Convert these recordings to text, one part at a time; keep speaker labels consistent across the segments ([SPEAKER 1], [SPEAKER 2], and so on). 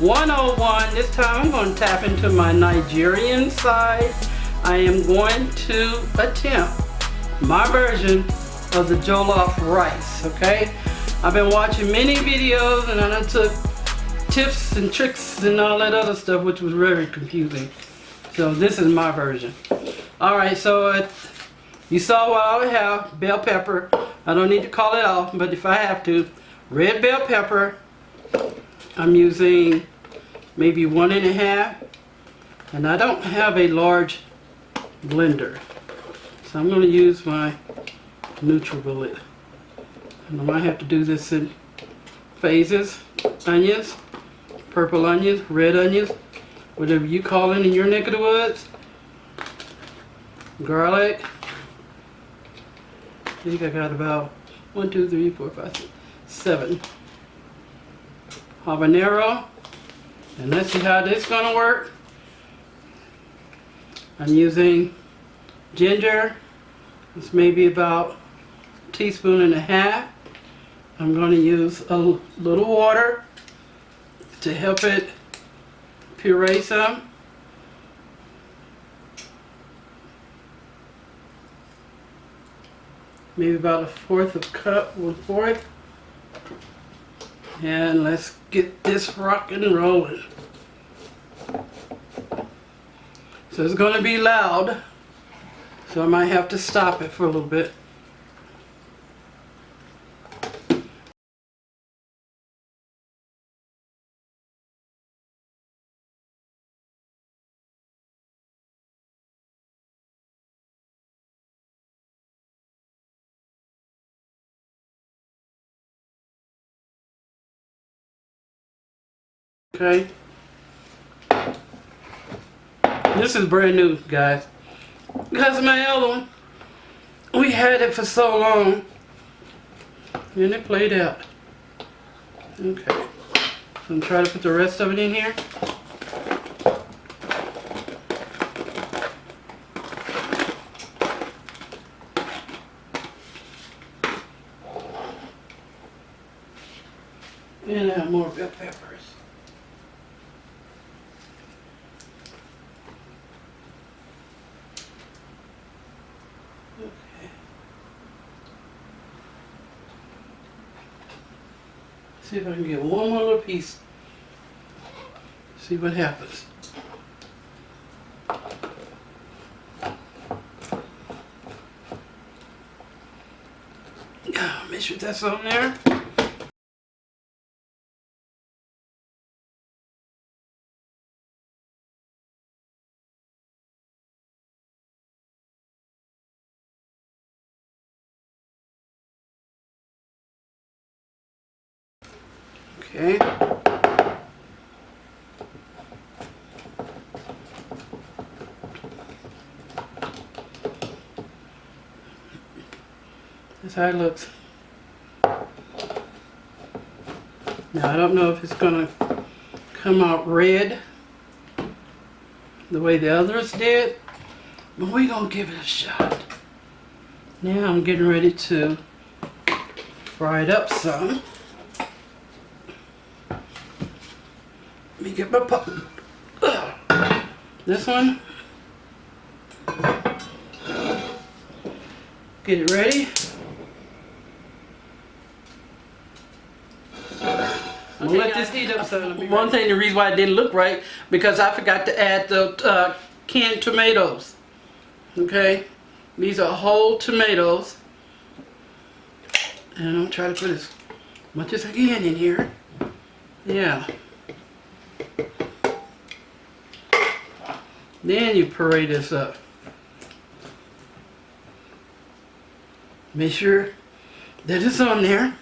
[SPEAKER 1] 101. This time I'm going to tap into my Nigerian side. I am going to attempt my version of the jollof rice, okay? I've been watching many videos and I took tips and tricks and all that other stuff, which was very confusing. So this is my version. Alright, so you saw what I have, bell pepper. I don't need to call it off, but if I have to, red bell pepper. I'm using maybe 1.5, and I don't have a large blender, so I'm going to use my NutriBullet. And I might have to do this in phases. Onions, purple onions, red onions, whatever you call it in your neck of the woods. Garlic. I think I got about 1, 2, 3, 4, 5, 6, 7. Habanero. And let's see how this is going to work. I'm using ginger. It's maybe about a teaspoon and a half. I'm going to use a little water to help it puree some. Maybe about 1/4 cup, 1/4. And let's get this rocking and rolling. So it's going to be loud, so I might have to stop it for a little bit. Okay. This is brand new, guys. Because my other one, we had it for so long, and it played out. Okay. So I'm going to try to put the rest of it in here. And add more bell peppers. Okay. See if I can get one more little piece. See what happens. Make sure that's on there. Okay. That's how it looks. Now I don't know if it's gonna come out red the way the others did, but we're gonna give it a shot. Now I'm getting ready to fry it up some. Let me get my pot. This one. Get it ready. I'm gonna let this heat up some. One thing, the reason why it didn't look right, because I forgot to add the canned tomatoes. Okay? These are whole tomatoes. And I'm gonna try to put as much as I can in here. Yeah. Then you puree this up. Make sure that it's on there.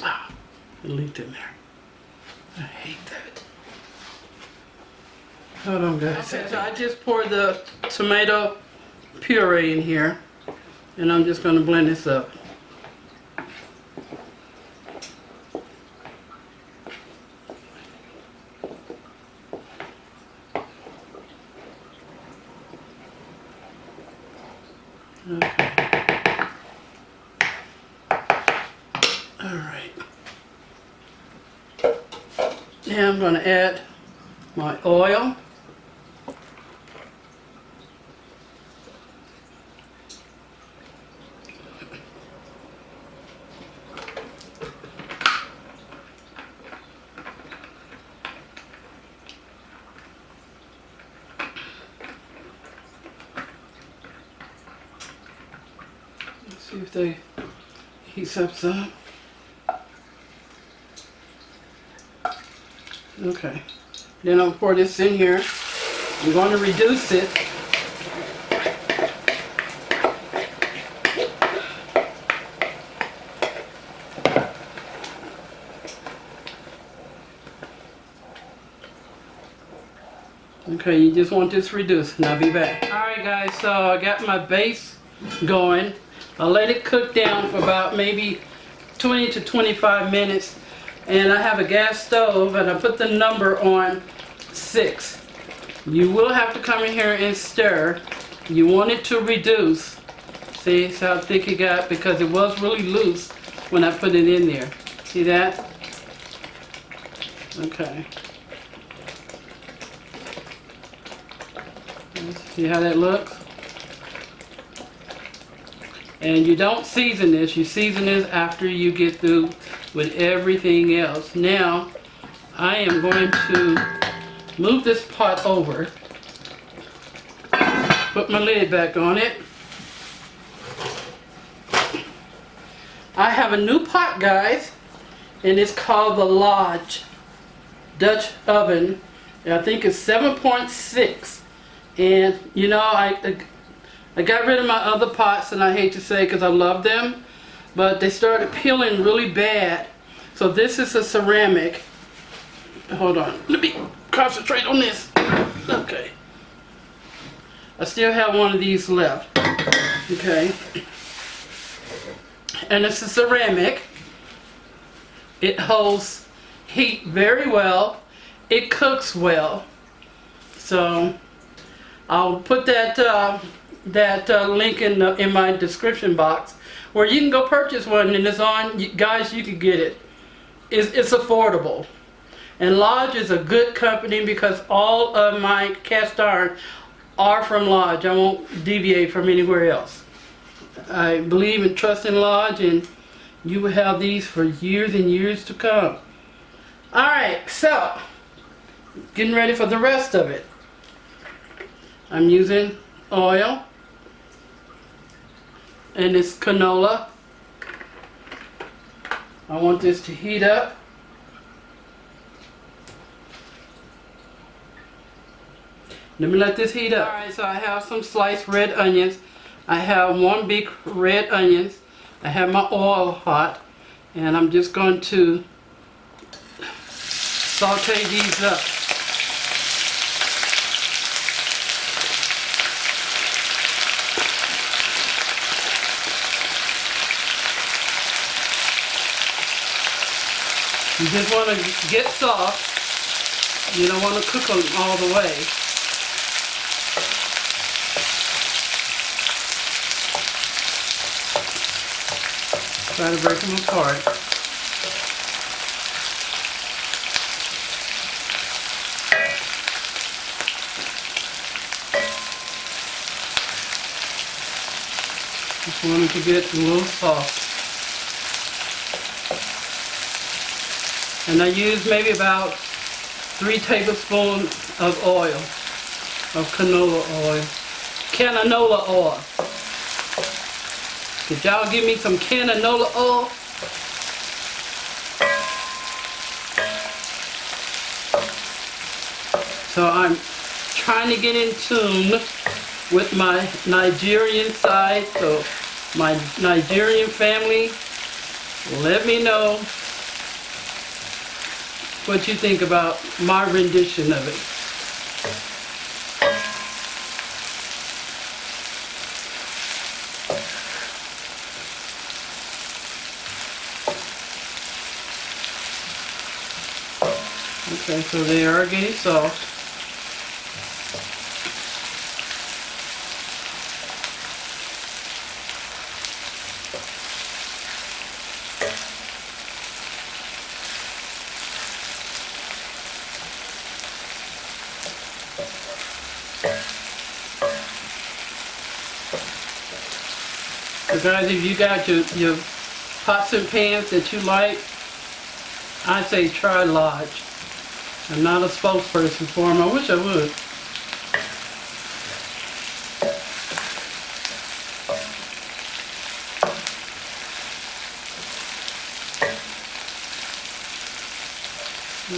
[SPEAKER 1] Ah, it leaked in there. I hate that. Hold on, guys. Okay, so I just poured the tomato puree in here, and I'm just going to blend this up. Okay. All right. Now I'm going to add my oil. Let's see if they heat up some. Okay, then I'll pour this in here. I'm going to reduce it. Okay, you just want this reduced, and I'll be back. Alright guys, so I got my base going. I'll let it cook down for about maybe 20 to 25 minutes. And I have a gas stove, and I put the number on 6. You will have to come in here and stir. You want it to reduce. See how thick it got, because it was really loose when I put it in there. See that? Okay. See how that looks? And you don't season this. You season this after you get through with everything else. Now, I am going to move this pot over. Put my lid back on it. I have a new pot, guys, and it's called the Lodge Dutch oven. I think it's 7.6. And you know, I got rid of my other pots, and I hate to say because I love them, but they started peeling really bad. So this is a ceramic. Hold on, let me concentrate on this. Okay. I still have one of these left. Okay. And it's a ceramic. It holds heat very well. It cooks well. So I'll put that link in my description box where you can go purchase one, and it's on. Guys, you can get it. It's affordable. And Lodge is a good company because all of my cast iron are from Lodge. I won't deviate from anywhere else. I believe and trust in Lodge, and you will have these for years and years to come. Alright, so getting ready for the rest of it. I'm using oil, and it's canola. I want this to heat up. Let me let this heat up. Alright, so I have some sliced red onions. I have 1 big red onions. I have my oil hot, and I'm just going to saute these up. You just want to get soft. You don't want to cook them all the way. Try to break them apart. Just wanted to get a little soft. And I use maybe about 3 tablespoons of oil, of canola oil. Canola oil. Could y'all give me some canola oil? So I'm trying to get in tune with my Nigerian side. So my Nigerian family, let me know what you think about my rendition of it. Okay, so they are getting soft. So guys, if you got your pots and pans that you like, I say try Lodge. I'm not a spokesperson for them. I wish I would.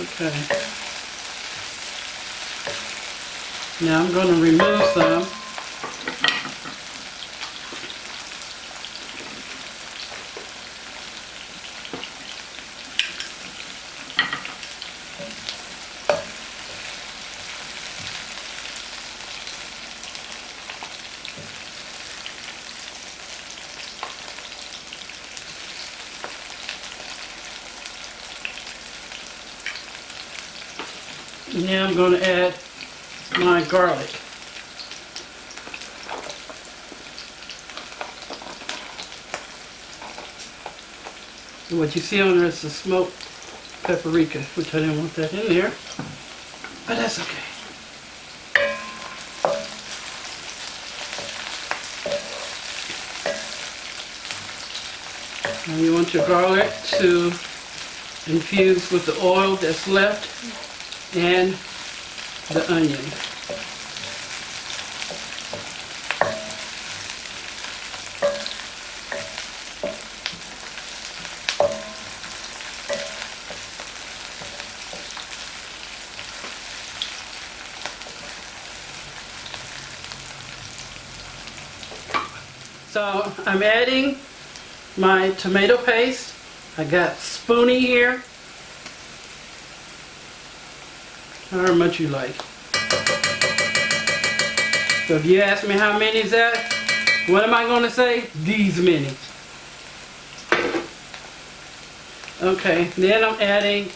[SPEAKER 1] Okay. Now I'm going to remove some. Now I'm going to add my garlic. And what you see on there is the smoked paprika, which I didn't want that in there, but that's okay. Now you want your garlic to infuse with the oil that's left and the onion. So I'm adding my tomato paste. I got Spoonie here. However much you like. So if you ask me how many is that, what am I going to say? These many. Okay, then I'm adding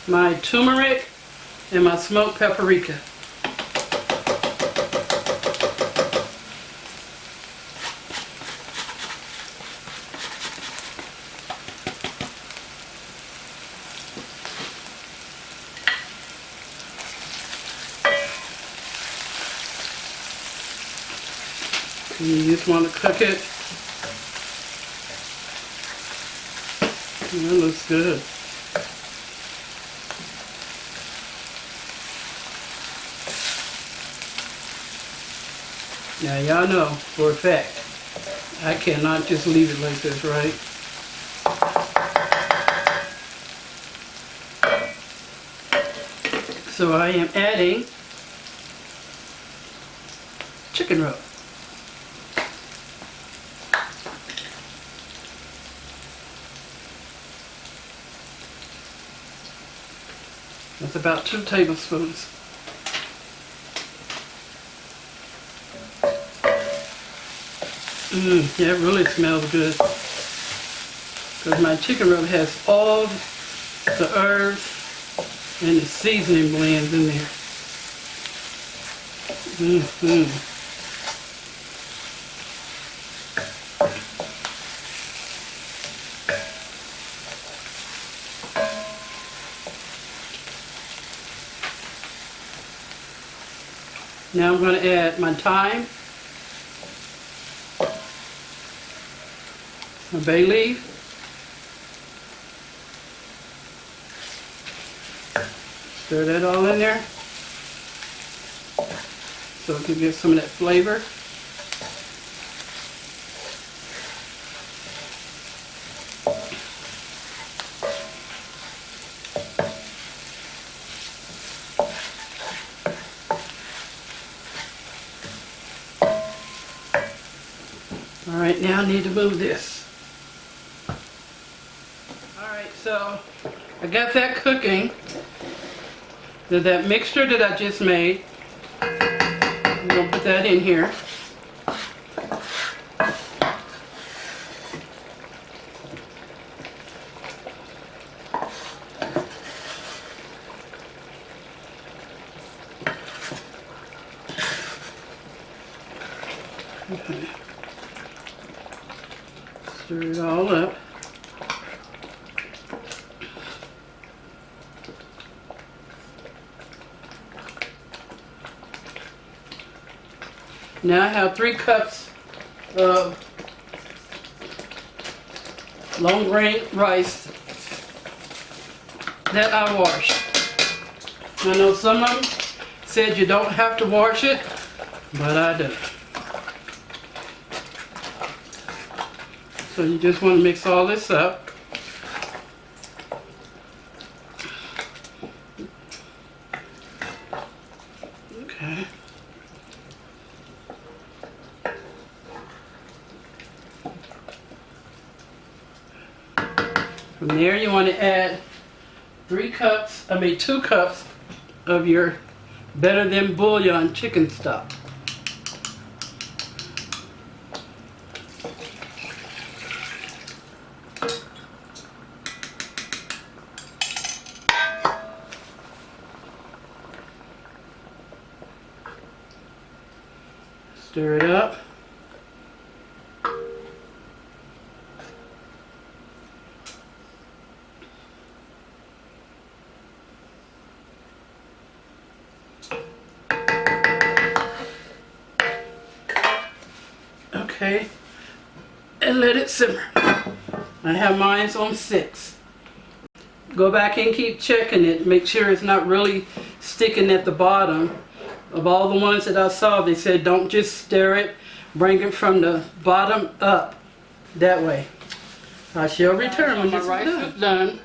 [SPEAKER 1] my turmeric and my smoked paprika. And you just want to cook it. That looks good. Now y'all know for a fact, I cannot just leave it like this, right? So I am adding chicken rub. That's about 2 tablespoons. Yeah, it really smells good. Because my chicken rub has all the herbs and the seasoning blends in there. Now I'm going to add my thyme, my bay leaf, stir that all in there so it can get some of that flavor. Alright, now I need to move this. Alright, so I got that cooking. That mixture that I just made, I'm going to put that in here. Okay. Stir it all up. Now I have 3 cups of long grain rice that I washed. I know some of them said you don't have to wash it, but I do. So you just want to mix all this up. Okay. From there you want to add 2 cups of your better than bouillon chicken stock. Stir it up. Okay, and let it simmer. I have mine on 6. Go back and keep checking it. Make sure it's not really sticking at the bottom. Of all the ones that I saw, they said don't just stir it, bring it from the bottom up, that way. I shall return when my rice is done.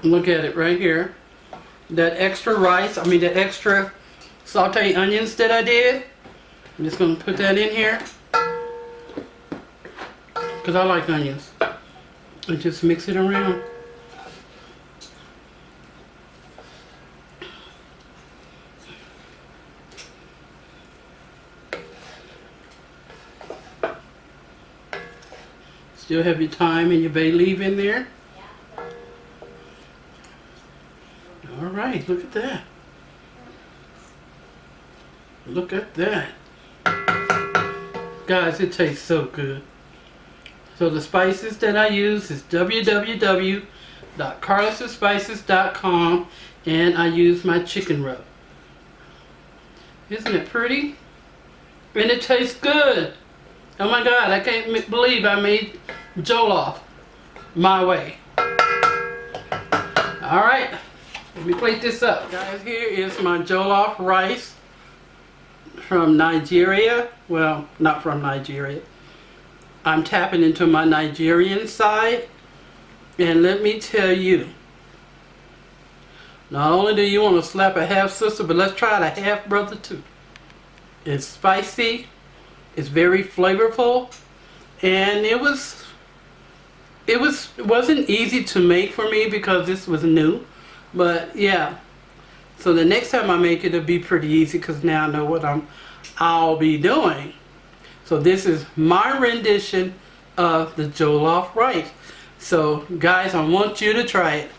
[SPEAKER 1] Look at it right here. That extra rice, that extra sauteed onions that I did, I'm just going to put that in here because I like onions, and just mix it around. Still have your thyme and your bay leaf in there. All right, look at that. Look at that. Guys, it tastes so good. So the spices that I use is www.carlissspices.com, and I use my chicken rub. Isn't it pretty? And it tastes good. Oh my God, I can't believe I made jollof my way. All right, let me plate this up. Guys, here is my jollof rice from Nigeria. Well, not from Nigeria. I'm tapping into my Nigerian side, and let me tell you, not only do you want to slap a half sister, but let's try the half brother too. It's spicy, it's very flavorful, and it wasn't easy to make for me because this was new, but yeah. So the next time I make it, it'll be pretty easy because now I know what I'll be doing. So this is my rendition of the jollof rice. So guys, I want you to try it.